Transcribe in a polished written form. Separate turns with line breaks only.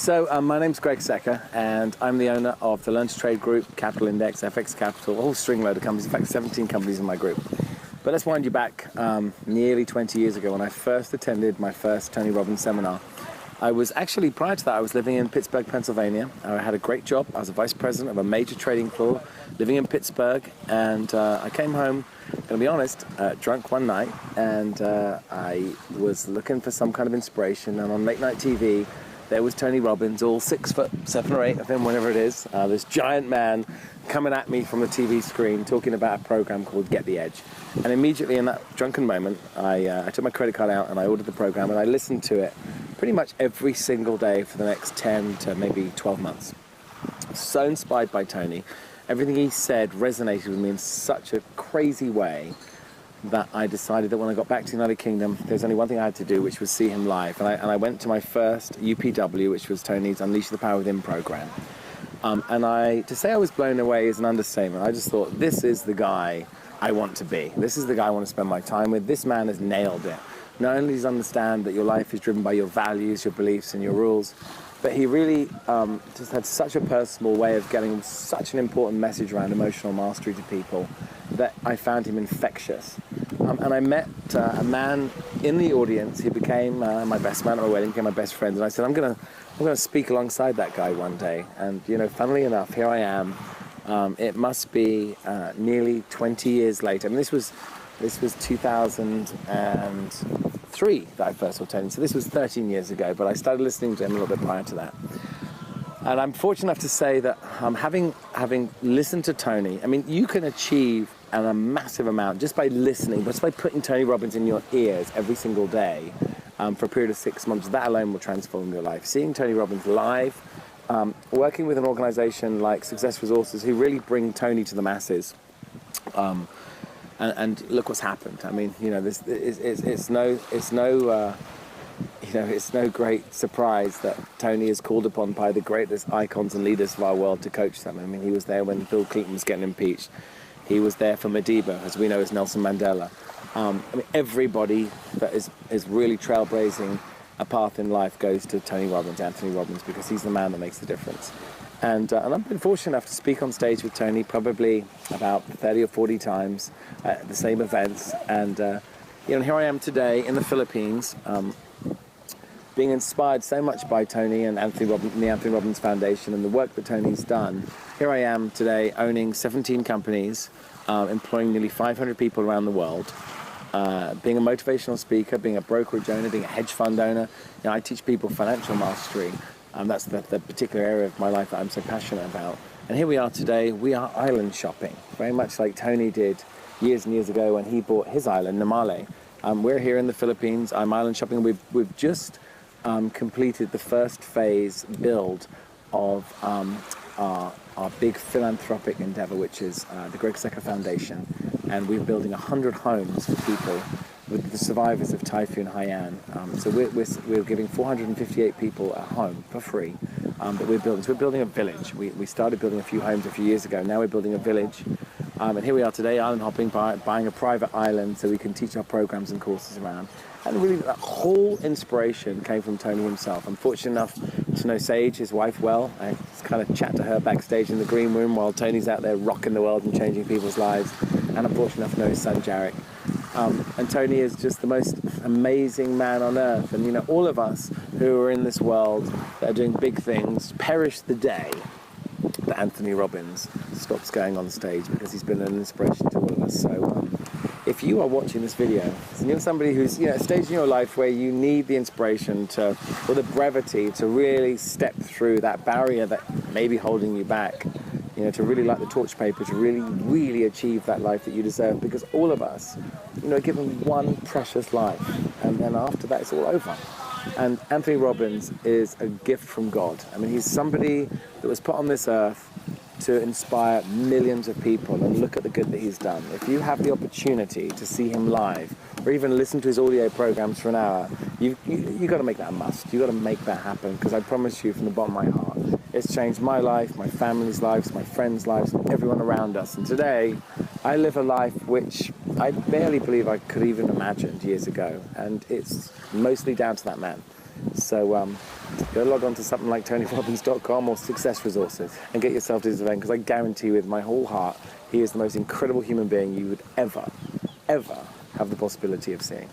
My name's Greg Secker, and I'm the owner of the Learn to Trade Group, Capital Index, FX Capital, a whole string load of companies, in fact 17 companies in my group. But let's wind you back nearly 20 years ago when I first attended my first Tony Robbins seminar. I was actually, prior to that, I was living in Pittsburgh, Pennsylvania. I had a great job. I was a vice president of a major trading floor living in Pittsburgh, and I came home, going to be honest, drunk one night, and I was looking for some kind of inspiration, and on late night TV, there was Tony Robbins, all 6 foot, 7 or 8 of him, whatever it is, this giant man coming at me from the TV screen talking about a program called Get the Edge. And immediately in that drunken moment, I took my credit card out and I ordered the program, and I listened to it pretty much every single day for the next 10 to maybe 12 months. So inspired by Tony. Everything he said resonated with me in such a crazy way that I decided that when I got back to the United Kingdom, there's only one thing I had to do, which was see him live. And I went to my first UPW, which was Tony's Unleash the Power Within program. To say I was blown away is an understatement. I just thought, this is the guy I want to be. This is the guy I want to spend my time with. This man has nailed it. Not only does he understand that your life is driven by your values, your beliefs, and your rules, but he really just had such a personal way of getting such an important message around emotional mastery to people that I found him infectious. And I met a man in the audience. He became my best man at my wedding, became my best friend. And I said, I'm gonna speak alongside that guy one day. And funnily enough, here I am. It must be nearly 20 years later. I mean, this was 2003 that I first saw Tony. So this was 13 years ago, but I started listening to him a little bit prior to that. And I'm fortunate enough to say that having listened to Tony, I mean, you can achieve a massive amount just by listening, just by putting Tony Robbins in your ears every single day for a period of 6 months. That alone will transform your life. Seeing Tony Robbins live, working with an organization like Success Resources who really bring Tony to the masses. And look what's happened. I mean, it's no great surprise that Tony is called upon by the greatest icons and leaders of our world to coach them. I mean, he was there when Bill Clinton was getting impeached. He was there for Madiba, as we know as Nelson Mandela. I mean, everybody that is really trailblazing a path in life goes to Tony Robbins, Anthony Robbins, because he's the man that makes the difference. And I've been fortunate enough to speak on stage with Tony probably about 30 or 40 times at the same events. And here I am today in the Philippines, being inspired so much by Tony and Anthony Robbins, and the Anthony Robbins Foundation and the work that Tony's done. Here I am today owning 17 companies, employing nearly 500 people around the world, being a motivational speaker, being a brokerage owner, being a hedge fund owner. I teach people financial mastery. That's the particular area of my life that I'm so passionate about. And here we are today, we are island shopping, very much like Tony did years and years ago when he bought his island, Namale. We're here in the Philippines, I'm island shopping. We've just completed the first phase build of our big philanthropic endeavor, which is the Greg Secker Foundation. And we're building 100 homes for people with the survivors of Typhoon Haiyan. So we're giving 458 people a home for free that we're building. So we're building a village. We started building a few homes a few years ago. Now we're building a village. And here we are today, island hopping, buying a private island so we can teach our programs and courses around. And really that whole inspiration came from Tony himself. I'm fortunate enough to know Sage, his wife, well. I just kind of chat to her backstage in the green room while Tony's out there rocking the world and changing people's lives. And I'm fortunate enough to know his son, Jarek. And Tony is just the most amazing man on earth. And all of us who are in this world that are doing big things perish the day that Anthony Robbins stops going on stage, because he's been an inspiration to all of us. So if you are watching this video and you're somebody who's at a stage in your life where you need the inspiration or the brevity to really step through that barrier that may be holding you back, to really light the torch paper, to really achieve that life that you deserve, because all of us, are given one precious life, and then after that it's all over. And Anthony Robbins is a gift from God. I mean, he's somebody that was put on this earth to inspire millions of people, and look at the good that he's done. If you have the opportunity to see him live, or even listen to his audio programs for an hour, you got to make that a must. You got to make that happen, because I promise you from the bottom of my heart, it's changed my life, my family's lives, my friends' lives, and everyone around us. And today, I live a life which I barely believe I could even imagined years ago, and it's mostly down to that man. So go log on to something like TonyRobbins.com or Success Resources and get yourself to this event, because I guarantee you with my whole heart, he is the most incredible human being you would ever have the possibility of seeing.